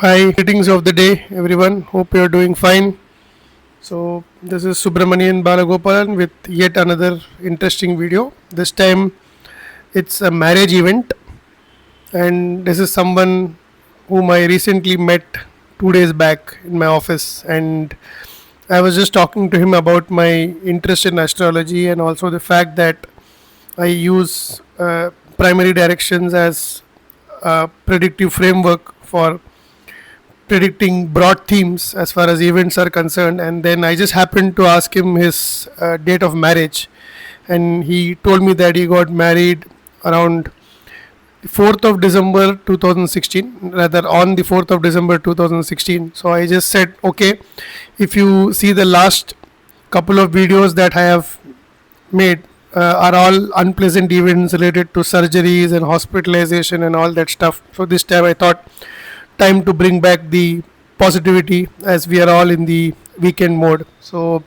Hi, greetings of the day, everyone. Hope you're doing fine. So, this is Subramanian Balagopalan with yet another interesting video. This time, it's a marriage event, and this is someone whom I recently met 2 days back in my office. And I was just talking to him about my interest in astrology and also the fact that I use primary directions as a predictive framework for predicting broad themes as far as events are concerned. And then I just happened to ask him his date of marriage, and he told me that he got married around the 4th of December 2016, rather on the 4th of December 2016. So I just said, okay, if you see the last couple of videos that I have made, are all unpleasant events related to surgeries and hospitalization and all that stuff. So this time I thought time to bring back the positivity as we are all in the weekend mode. So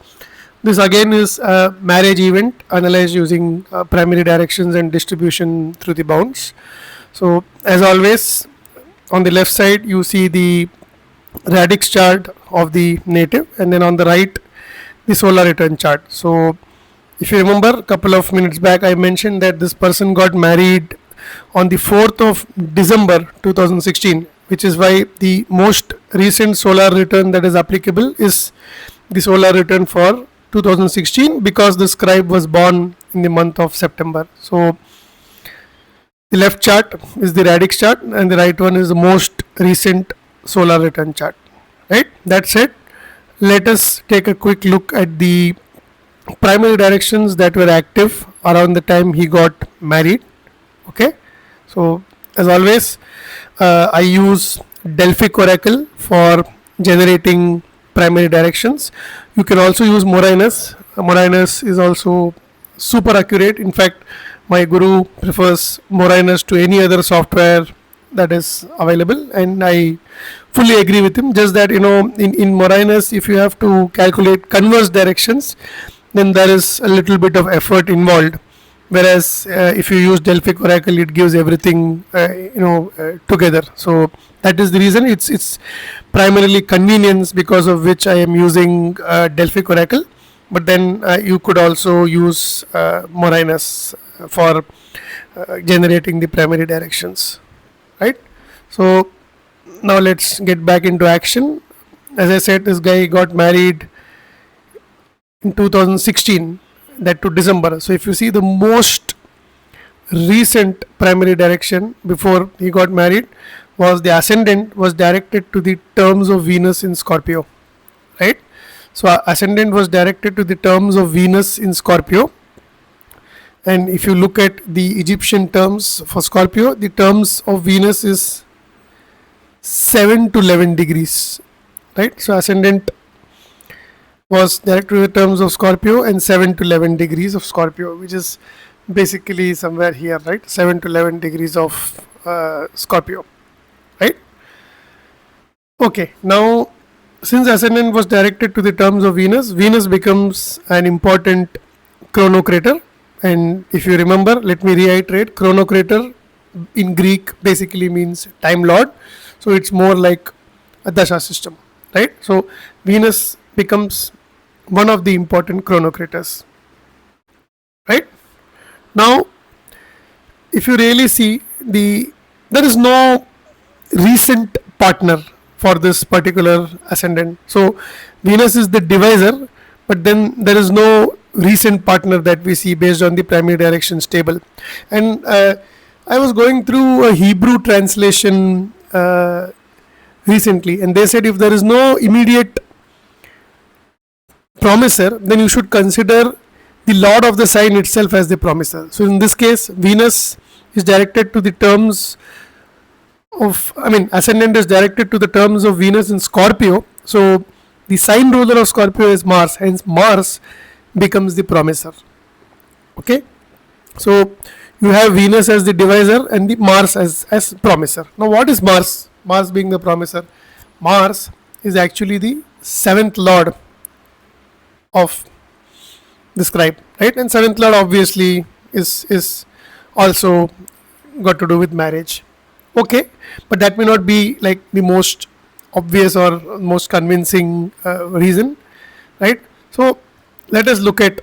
this again is a marriage event analyzed using primary directions and distribution through the bounds. So as always, on the left side you see the radix chart of the native, and then on the right the solar return chart. So if you remember, a couple of minutes back I mentioned that this person got married on the 4th of December 2016, which is why the most recent solar return that is applicable is the solar return for 2016, because the scribe was born in the month of September. So the left chart is the radix chart and the right one is the most recent solar return chart. Right? That said, let us take a quick look at the primary directions that were active around the time he got married. Okay, so as always, I use Delphic Oracle for generating primary directions. You can also use Morinus. Morinus is also super accurate. In fact, my guru prefers Morinus to any other software that is available, and I fully agree with him. Just that, in Morinus, if you have to calculate converse directions, then there is a little bit of effort involved, whereas if you use Delphic Oracle, it gives everything together. So that is the reason. It's primarily convenience because of which I am using Delphic Oracle, but then you could also use Morinus for generating the primary directions, right? So now let's get back into action. As I said, this guy got married in 2016, that to December. So if you see the most recent primary direction before he got married was the ascendant was directed to the terms of Venus in Scorpio, right? So ascendant was directed to the terms of Venus in Scorpio, and if you look at the Egyptian terms for Scorpio, the terms of Venus is 7 to 11 degrees, right? So ascendant was directed to the terms of Scorpio and 7 to 11 degrees of Scorpio, which is basically somewhere here, right? 7 to 11 degrees of Scorpio, right? Okay, now since ascendant was directed to the terms of Venus, Venus becomes an important chronocrator. And if you remember, let me reiterate, chronocrator in Greek basically means time lord. So it's more like a dasha system, right? So Venus becomes one of the important chronocraters, right? Now if you really see, there is no recent partner for this particular ascendant. So Venus is the divisor, but then there is no recent partner that we see based on the primary directions table. And I was going through a Hebrew translation recently, and they said if there is no immediate promiser, then you should consider the lord of the sign itself as the promiser. So in this case, Venus is directed to the terms of, ascendant is directed to the terms of Venus in Scorpio. So the sign ruler of Scorpio is Mars, hence Mars becomes the promiser. Okay, so you have Venus as the divisor and the Mars as promiser. Now what is Mars? Mars being the promiser, Mars is actually the 7th lord of the scribe, right? And 7th lord obviously is also got to do with marriage. Okay, but that may not be like the most obvious or most convincing reason, right? So let us look at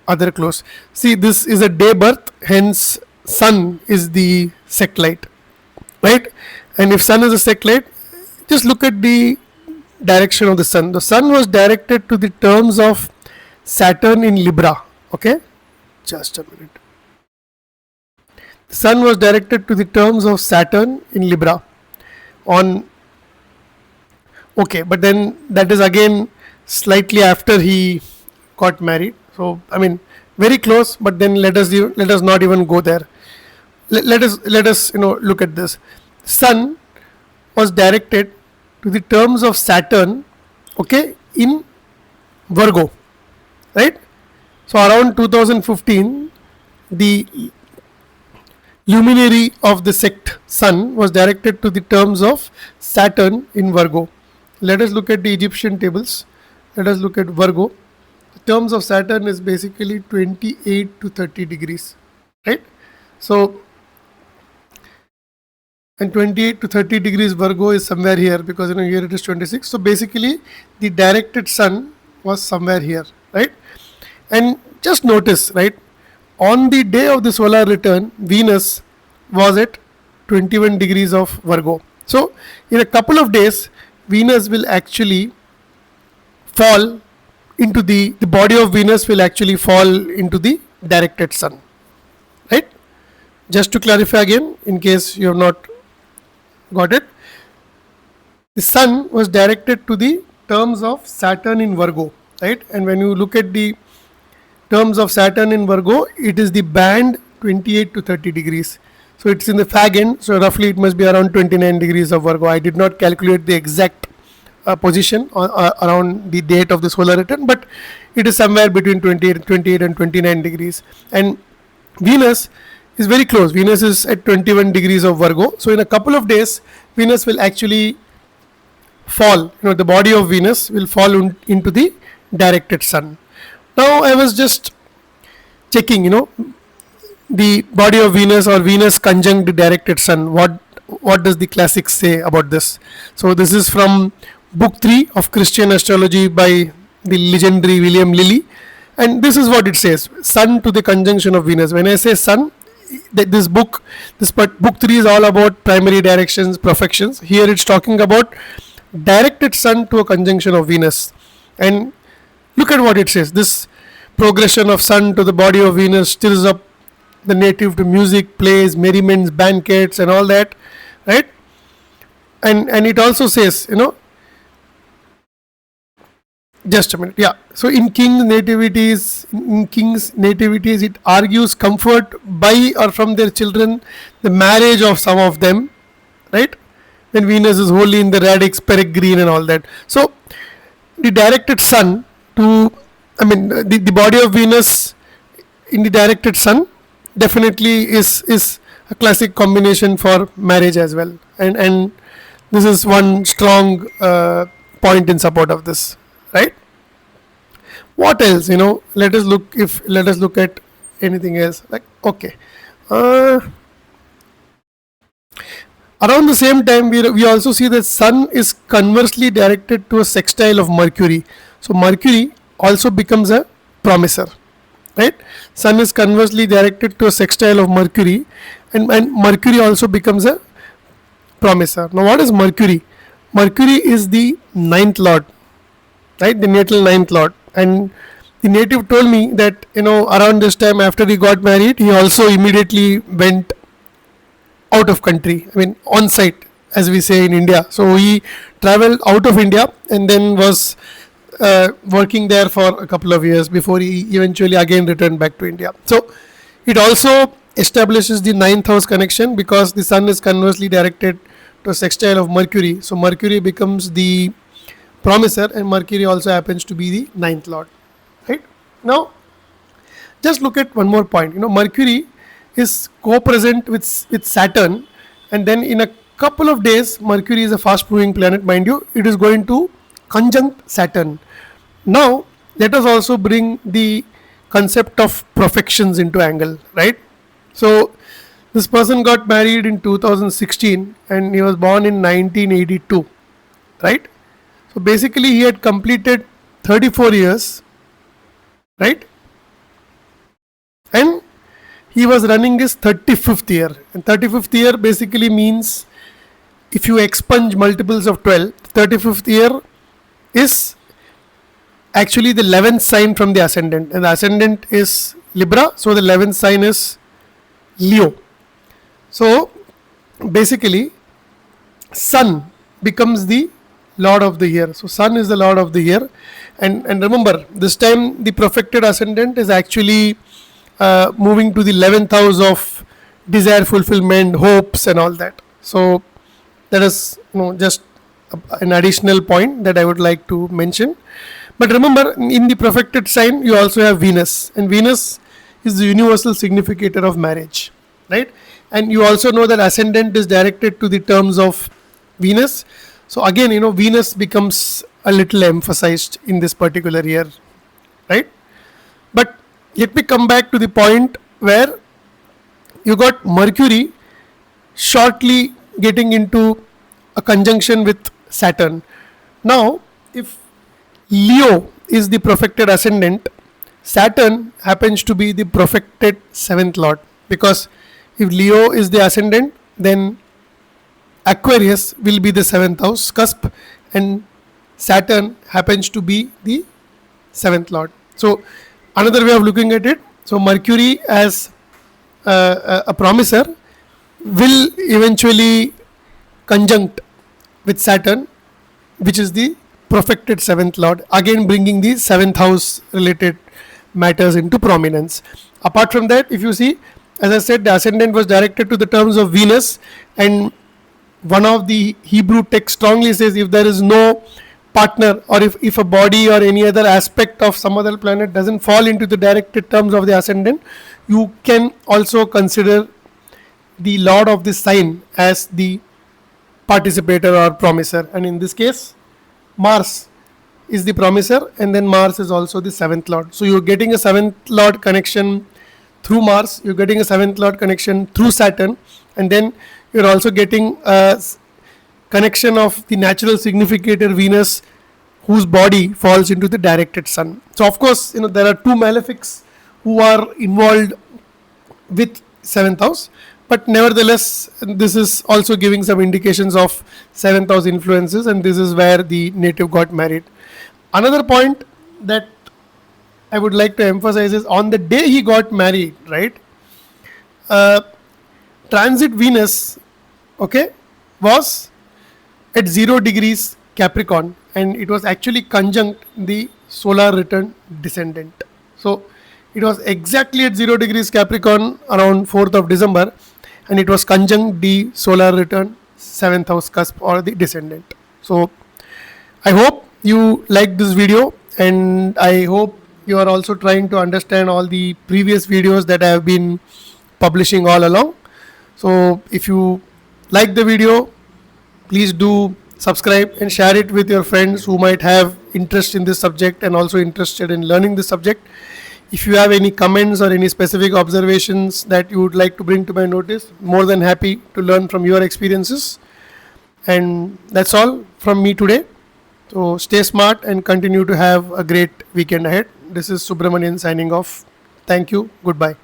other clues. See, this is a day birth, hence sun is the sect light, right? And if sun is a sect light, just look at the direction of the sun. The sun was directed to the terms of Saturn in Libra. Okay, just a minute. The sun was directed to the terms of Saturn in Libra on. Okay, but then that is again slightly after he got married. So I mean, very close. But then let us not even go there. Let us look at this. Sun was directed to the terms of Saturn, okay, in Virgo, right? So around 2015, the luminary of the sect Sun was directed to the terms of Saturn in Virgo. Let us look at the Egyptian tables. Let us look at Virgo. The terms of Saturn is basically 28 to 30 degrees, right? So, and 28 to 30 degrees Virgo is somewhere here, because here it is 26. So basically the directed sun was somewhere here, right? And just notice, right, on the day of the solar return, Venus was at 21 degrees of Virgo. So in a couple of days, Venus will actually fall into the body of Venus will actually fall into the directed sun, right? Just to clarify again, in case you have not got it, the sun was directed to the terms of Saturn in Virgo, right? And when you look at the terms of Saturn in Virgo, it is the band 28 to 30 degrees. So it's in the fag end, so roughly it must be around 29 degrees of Virgo. I did not calculate the exact position around the date of the solar return, but it is somewhere between 28 and 29 degrees. And Venus is very close. Venus is at 21 degrees of Virgo. So in a couple of days, Venus will actually fall. The body of Venus will fall into the directed sun. Now I was just checking, the body of Venus or Venus conjunct the directed sun. What does the classics say about this? So this is from book 3 of Christian astrology by the legendary William Lilly, and this is what it says: sun to the conjunction of Venus. When I say sun, this book 3 is all about primary directions, perfections. Here it's talking about directed sun to a conjunction of Venus. And look at what it says: this progression of sun to the body of Venus stirs up the native to music, plays, merriments, banquets, and all that, right? And it also says, just a minute, yeah. So in king's nativities, it argues comfort by or from their children, the marriage of some of them, right? Then Venus is wholly in the radix, peregrine, and all that. So the directed sun to, the body of Venus in the directed sun definitely is a classic combination for marriage as well. And this is one strong point in support of this, right? What else? Let us look at anything else. Like, okay, around the same time, we also see that sun is conversely directed to a sextile of Mercury. So Mercury also becomes a promiser, right? Sun is conversely directed to a sextile of Mercury, and Mercury also becomes a promiser. Now what is Mercury? Mercury is the ninth lord, right? The natal ninth lord. And the native told me that around this time, after he got married, he also immediately went out of country, on site, as we say in India. So he traveled out of India and then was working there for a couple of years before he eventually again returned back to India. So it also establishes the ninth house connection, because the sun is conversely directed to a sextile of Mercury. So Mercury becomes the promiser, and Mercury also happens to be the ninth lord, right? Now just look at one more point. Mercury is co-present with Saturn, and then in a couple of days, Mercury is a fast moving planet, mind you, it is going to conjunct Saturn. Now let us also bring the concept of perfections into angle, right? So this person got married in 2016 and he was born in 1982, right? So basically he had completed 34 years, right? And he was running his 35th year. And 35th year basically means if you expunge multiples of 12, 35th year is actually the 11th sign from the ascendant. And the ascendant is Libra, so the 11th sign is Leo. So basically, Sun becomes the Lord of the year. So Sun is the Lord of the year. And remember, this time the profected ascendant is actually moving to the 11th house of desire fulfillment, hopes, and all that. So that is just an additional point that I would like to mention. But remember, in the profected sign, you also have Venus, and Venus is the universal significator of marriage, right? And you also know that ascendant is directed to the terms of Venus. So again, Venus becomes a little emphasized in this particular year, right? But let me come back to the point where you got Mercury shortly getting into a conjunction with Saturn. Now, if Leo is the profected ascendant, Saturn happens to be the profected 7th lord, because if Leo is the ascendant, then Aquarius will be the 7th house cusp, and Saturn happens to be the 7th lord. So another way of looking at it, so Mercury as a promiser will eventually conjunct with Saturn, which is the profected 7th lord, again bringing the 7th house related matters into prominence. Apart from that, if you see, as I said, the ascendant was directed to the terms of Venus, and one of the Hebrew texts strongly says if there is no partner, or if a body or any other aspect of some other planet doesn't fall into the directed terms of the ascendant, you can also consider the lord of the sign as the participator or promiser. And in this case, Mars is the promiser, and then Mars is also the 7th lord. So you're getting a 7th lord connection through Mars, you're getting a 7th lord connection through Saturn, and then you're also getting a connection of the natural significator Venus, whose body falls into the directed sun. So of course, there are two malefics who are involved with 7th house, but nevertheless, this is also giving some indications of 7th house influences, and this is where the native got married. Another point that I would like to emphasize is on the day he got married, right? Transit Venus, okay, was at 0 degrees Capricorn, and it was actually conjunct the solar return descendant. So it was exactly at 0 degrees Capricorn around 4th of December, and it was conjunct the solar return 7th house cusp or the descendant. So I hope you liked this video, and I hope you are also trying to understand all the previous videos that I have been publishing all along. So if you like the video, please do subscribe and share it with your friends who might have interest in this subject and also interested in learning this subject. If you have any comments or any specific observations that you would like to bring to my notice, more than happy to learn from your experiences. And that's all from me today. So stay smart and continue to have a great weekend ahead. This is Subramanian signing off. Thank you. Goodbye.